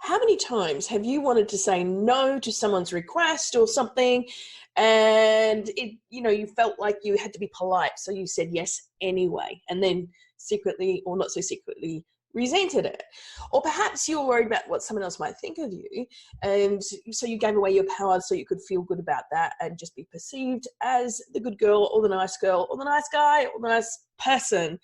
How many times have you wanted to say no to someone's request or something, and you felt like you had to be polite, so you said yes anyway, and then secretly, or not so secretly, resented it? Or perhaps you were worried about what someone else might think of you, and so you gave away your power so you could feel good about that and just be perceived as the good girl or the nice guy or the nice person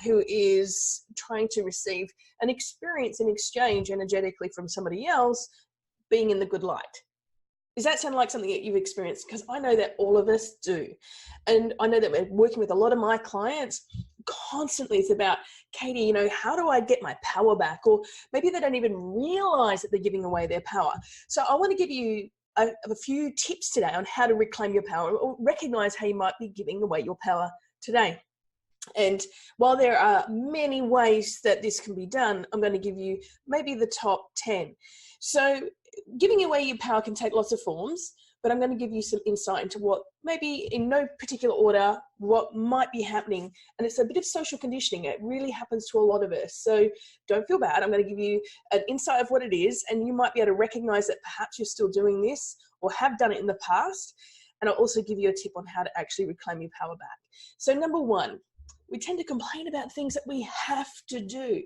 who is trying to receive an experience in exchange energetically from somebody else, being in the good light. Does that sound like something that you've experienced? Because I know that all of us do. And I know that we're working with a lot of my clients constantly. It's about, Katie, how do I get my power back? Or maybe they don't even realize that they're giving away their power. So I want to give you a few tips today on how to reclaim your power, or recognize how you might be giving away your power today. And while there are many ways that this can be done, I'm going to give you maybe the top 10. So giving away your power can take lots of forms, but I'm going to give you some insight into what, maybe in no particular order, what might be happening. And it's a bit of social conditioning. It really happens to a lot of us. So don't feel bad. I'm going to give you an insight of what it is, and you might be able to recognize that perhaps you're still doing this or have done it in the past. And I'll also give you a tip on how to actually reclaim your power back. So number one, we tend to complain about things that we have to do.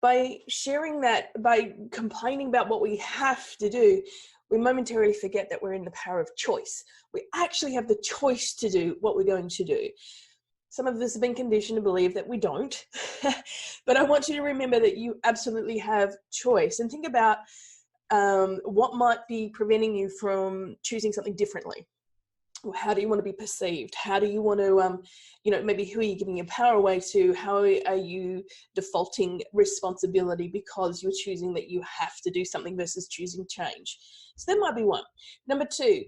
By sharing that, by complaining about what we have to do, we momentarily forget that we're in the power of choice. We actually have the choice to do what we're going to do. Some of us have been conditioned to believe that we don't, but I want you to remember that you absolutely have choice, and think about what might be preventing you from choosing something differently. How do you want to be perceived? How do you want to, maybe who are you giving your power away to? How are you defaulting responsibility because you're choosing that you have to do something versus choosing change? So that might be one. Number two,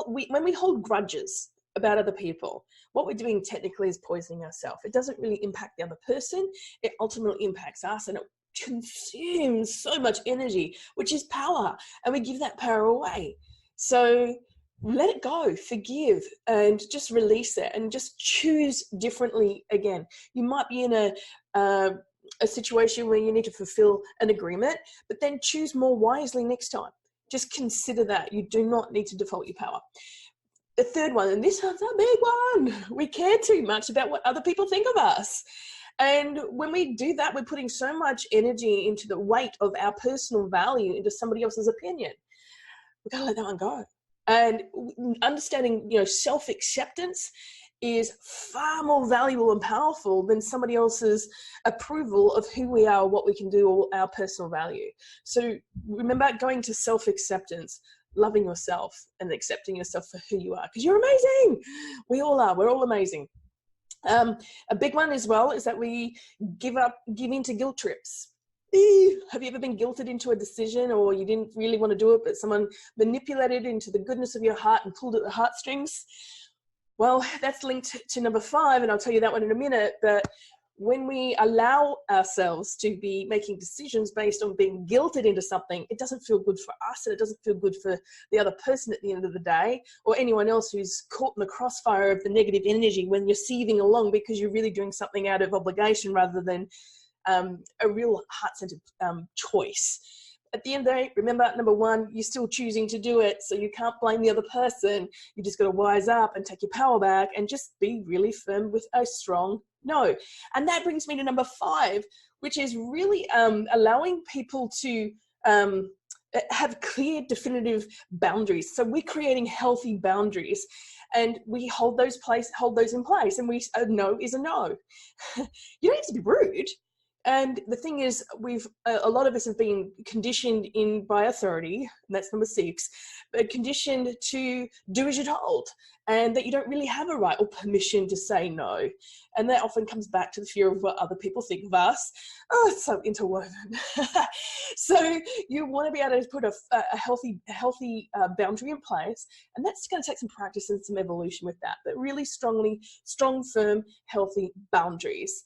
when we hold grudges about other people, what we're doing technically is poisoning ourselves. It doesn't really impact the other person. It ultimately impacts us, and it consumes so much energy, which is power, and we give that power away. So let it go, forgive, and just release it, and just choose differently again. You might be in a situation where you need to fulfill an agreement, but then choose more wisely next time. Just consider that. You do not need to default your power. The third one, and this one's a big one, we care too much about what other people think of us. And when we do that, we're putting so much energy into the weight of our personal value into somebody else's opinion. We've got to let that one go. And understanding, self-acceptance is far more valuable and powerful than somebody else's approval of who we are, what we can do, or our personal value. So remember, going to self-acceptance, loving yourself and accepting yourself for who you are, because you're amazing. We all are. We're all amazing. A big one as well is that we give into guilt trips. Have you ever been guilted into a decision, or you didn't really want to do it, but someone manipulated into the goodness of your heart and pulled at the heartstrings? Well, that's linked to number 5, and I'll tell you that one in a minute. But when we allow ourselves to be making decisions based on being guilted into something, it doesn't feel good for us, and it doesn't feel good for the other person at the end of the day, or anyone else who's caught in the crossfire of the negative energy when you're seething along because you're really doing something out of obligation rather than a real heart-centered choice. At the end of the day, remember, number 1, you're still choosing to do it, so you can't blame the other person. You just got to wise up and take your power back and just be really firm with a strong no. And that brings me to number 5, which is really allowing people to have clear, definitive boundaries. So we're creating healthy boundaries, and we hold those in place, and a no is a no. You don't have to be rude. And the thing is, a lot of us have been conditioned by authority, and that's number 6, but conditioned to do as you're told, and that you don't really have a right or permission to say no. And that often comes back to the fear of what other people think of us. Oh, it's so interwoven. So you want to be able to put a healthy boundary in place, and that's going to take some practice and some evolution with that, but really strong, firm, healthy boundaries.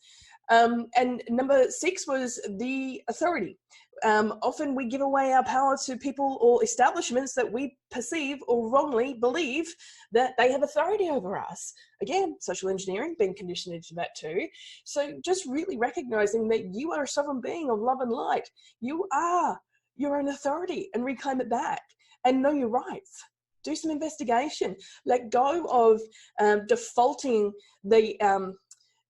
And number 6 was the authority. Often we give away our power to people or establishments that we perceive or wrongly believe that they have authority over us. Again, social engineering, being conditioned into that too. So just really recognizing that you are a sovereign being of love and light. You are your own authority, and reclaim it back and know your rights. Do some investigation. Let go of defaulting the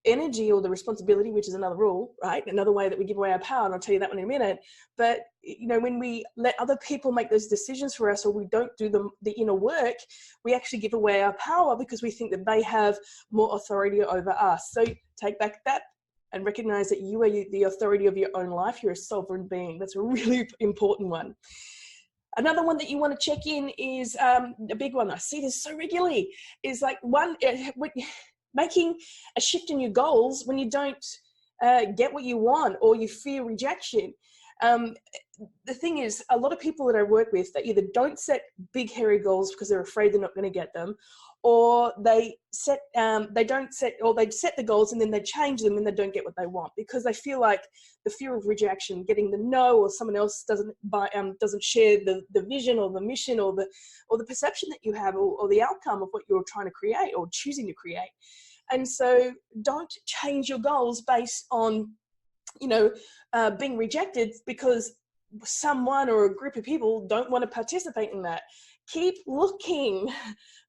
energy or the responsibility, which is another rule, right? Another way that we give away our power, and I'll tell you that one in a minute. But, you know, when we let other people make those decisions for us, or we don't do the inner work, we actually give away our power because we think that they have more authority over us. So take back that and recognize that you are the authority of your own life. You're a sovereign being. That's a really important one. Another one that you want to check in is a big one. I see this so regularly, is like making a shift in your goals when you don't get what you want, or you fear rejection. The thing is, a lot of people that I work with, they either don't set big, hairy goals because they're afraid they're not going to get them, or they set the goals and then they change them and they don't get what they want because they feel like the fear of rejection, getting the no, or someone else doesn't share the vision or the mission or the perception that you have, or the outcome of what you're trying to create or choosing to create. And so don't change your goals based on, being rejected because someone or a group of people don't want to participate in that. Keep looking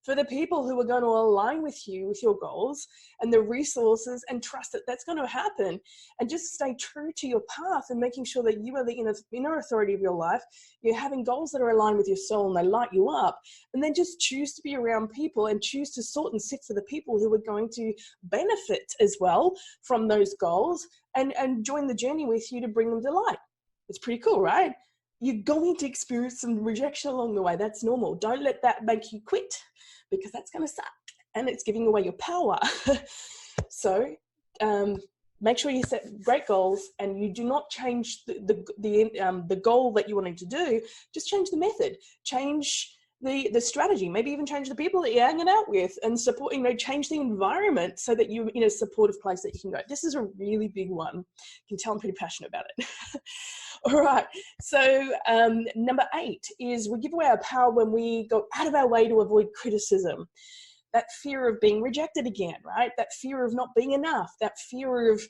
for the people who are going to align with you, with your goals and the resources, and trust that that's going to happen. And just stay true to your path and making sure that you are the inner authority of your life. You're having goals that are aligned with your soul and they light you up. And then just choose to be around people and choose to sort and sift for the people who are going to benefit as well from those goals, and join the journey with you to bring them to light. It's pretty cool, right? You're going to experience some rejection along the way. That's normal. Don't let that make you quit, because that's going to suck and it's giving away your power. So make sure you set great goals, and you do not change the goal that you're wanting to do. Just change the method, change the strategy, maybe even change the people that you're hanging out with, and support, change the environment so that you're in a supportive place that you can go. This is a really big one. You can tell I'm pretty passionate about it. All right. So number 8 is we give away our power when we go out of our way to avoid criticism. That fear of being rejected again, right? That fear of not being enough, that fear of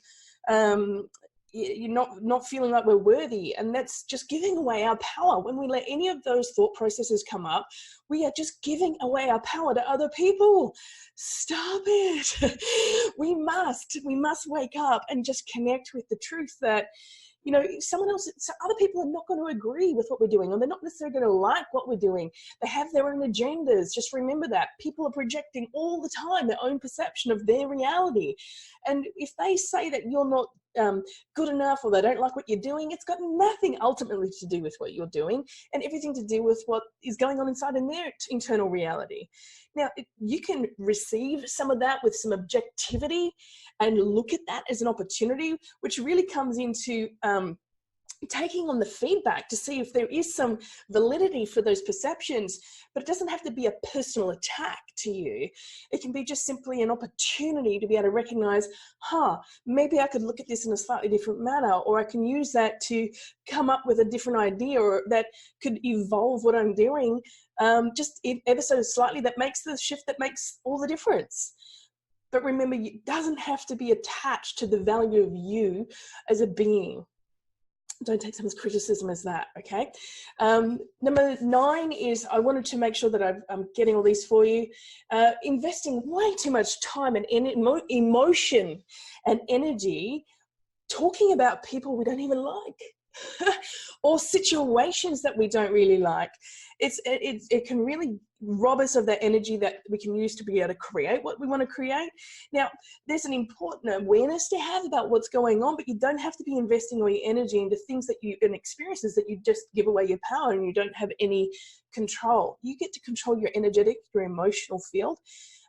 you're not feeling like we're worthy. And that's just giving away our power. When we let any of those thought processes come up, we are just giving away our power to other people. Stop it. We must wake up and just connect with the truth that, other people are not going to agree with what we're doing, or they're not necessarily going to like what we're doing. They have their own agendas. Just remember that. People are projecting all the time their own perception of their reality. And if they say that you're not good enough, or they don't like what you're doing, it's got nothing ultimately to do with what you're doing, and everything to do with what is going on inside in their internal reality. Now, you can receive some of that with some objectivity and look at that as an opportunity, which really comes into taking on the feedback to see if there is some validity for those perceptions. But it doesn't have to be a personal attack to you. It can be just simply an opportunity to be able to recognize, maybe I could look at this in a slightly different manner, or I can use that to come up with a different idea, or that could evolve what I'm doing just ever so slightly, that makes the shift, that makes all the difference. But remember, it doesn't have to be attached to the value of you as a being. Don't take someone's criticism as that, okay? Number 9 is, I wanted to make sure that I'm getting all these for you. Investing way too much time and emotion and energy talking about people we don't even like or situations that we don't really like. It can really rob us of that energy that we can use to be able to create what we want to create. Now, there's an important awareness to have about what's going on, but you don't have to be investing all your energy into things and experiences that you just give away your power and you don't have any control. You get to control your energetic, your emotional field.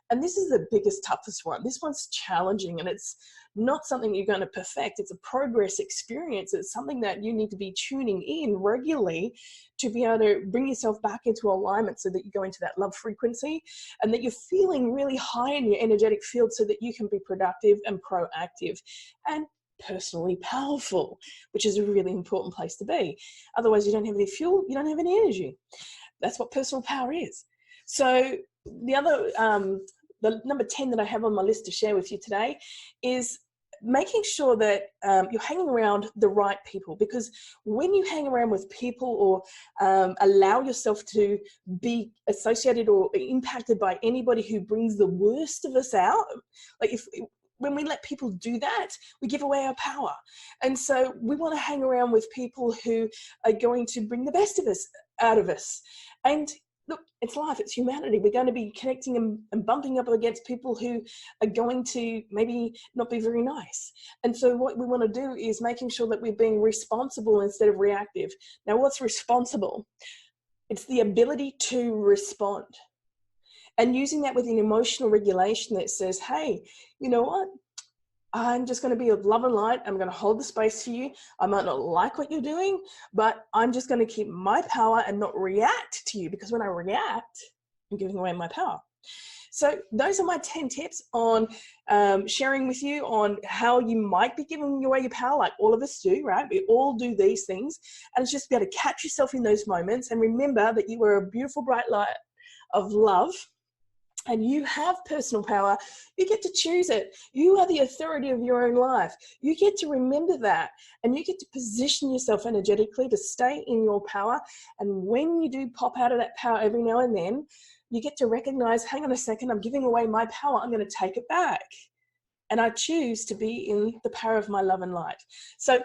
And this is the biggest, toughest one. This one's challenging, and it's not something you're going to perfect. It's a progress experience. It's something that you need to be tuning in regularly to be able to bring yourself back into alignment, so that you go into that love frequency and that you're feeling really high in your energetic field, so that you can be productive and proactive. And personally powerful, which is a really important place to be. Otherwise, you don't have any fuel, you don't have any energy. That's what personal power is. So the other, the number 10 that I have on my list to share with you today is making sure that you're hanging around the right people, because when you hang around with people or allow yourself to be associated or impacted by anybody who brings the worst of us out, like when we let people do that, we give away our power. And so we want to hang around with people who are going to bring the best of us out of us. And look, it's life, it's humanity. We're going to be connecting and bumping up against people who are going to maybe not be very nice. And so what we want to do is making sure that we're being responsible instead of reactive. Now, what's responsible? It's the ability to respond. And using that with an emotional regulation that says, hey, you know what? I'm just going to be of love and light. I'm going to hold the space for you. I might not like what you're doing, but I'm just going to keep my power and not react to you, because when I react, I'm giving away my power. So those are my 10 tips on sharing with you on how you might be giving away your power, like all of us do, right? We all do these things. And it's just be able to catch yourself in those moments and remember that you are a beautiful, bright light of love. And you have personal power. You get to choose it. You are the authority of your own life. You get to remember that, and you get to position yourself energetically to stay in your power. And when you do pop out of that power every now and then, you get to recognize, hang on a second, I'm giving away my power. I'm going to take it back. And I choose to be in the power of my love and light. So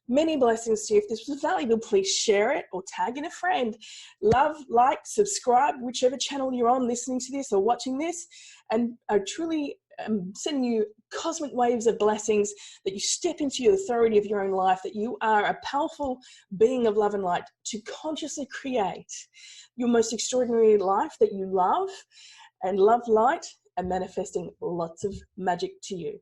many blessings to you. If this was valuable, please share it or tag in a friend. Love, like, subscribe, whichever channel you're on listening to this or watching this. And I truly am sending you cosmic waves of blessings, that you step into your authority of your own life, that you are a powerful being of love and light to consciously create your most extraordinary life that you love, and love, light, and manifesting lots of magic to you.